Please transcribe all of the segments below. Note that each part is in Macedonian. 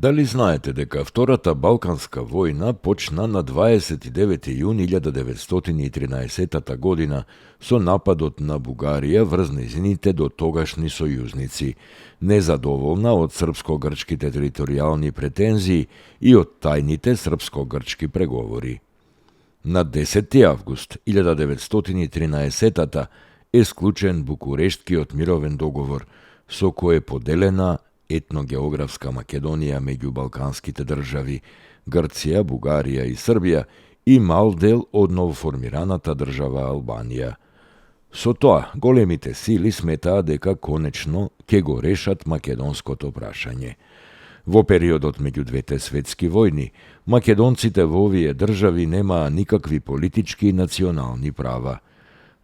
Дали знаете дека Втората Балканска војна почна на 29. јуни 1913 година со нападот на Бугарија врз нејзините дотогашни сојузници, незадоволна од српско-грчките територијални претензии и од тајните српско-грчки преговори. На 10. август 1913 е склучен Букурештскиот мировен договор, со кој е поделена етногеографска Македонија меѓу балканските држави, Грција, Бугарија и Србија и мал дел од новоформираната држава Албанија. Со тоа, големите сили сметаа дека конечно ќе го решат македонското прашање. Во периодот меѓу двете светски војни, македонците во овие држави немаа никакви политички и национални права.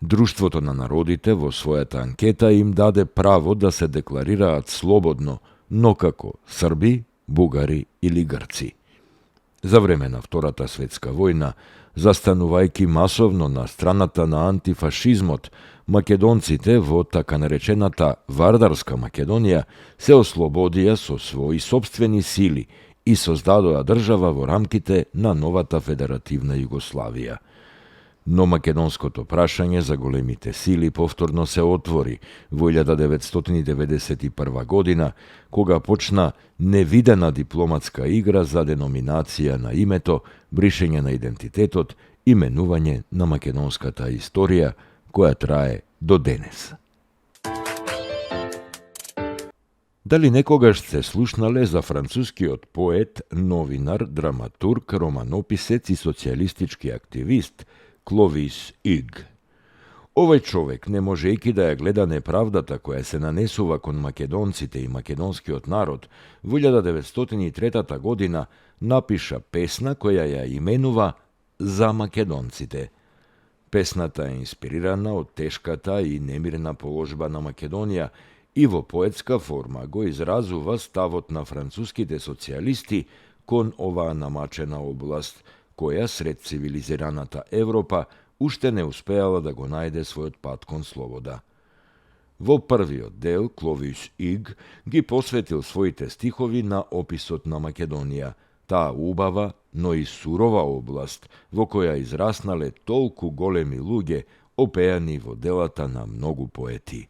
Друштвото на народите во својата анкета им даде право да се декларираат слободно, но како Срби, Бугари или Грци. За време на Втората светска војна, застанувајќи масовно на страната на антифашизмот, македонците во така наречената Вардарска Македонија се ослободија со своји сопствени сили и создадоа држава во рамките на новата федеративна Југославија. Но македонското прашање за големите сили повторно се отвори во 1991 година, кога почна невидена дипломатска игра за деноминација на името, бришење на идентитетот и менување на македонската историја, која трае до денес. Дали некогаш се слушнале за францускиот поет, новинар, драматург, романописец и социјалистички активист Кловис Иг? Овој човек, не можејќи да ја гледа неправдата која се нанесува кон македонците и македонскиот народ, во 1903 година напиша песна која ја именува «За македонците». Песната е инспирирана од тешката и немирна положба на Македонија и во поетска форма го изразува ставот на француските социјалисти кон оваа намачена област, која сред цивилизираната Европа уште не успеала да го најде својот пат кон слобода. Во првиот дел Кловис Иг ги посветил своите стихови на описот на Македонија, таа убава, но и сурова област во која израснале толку големи луѓе, опеани во делата на многу поети.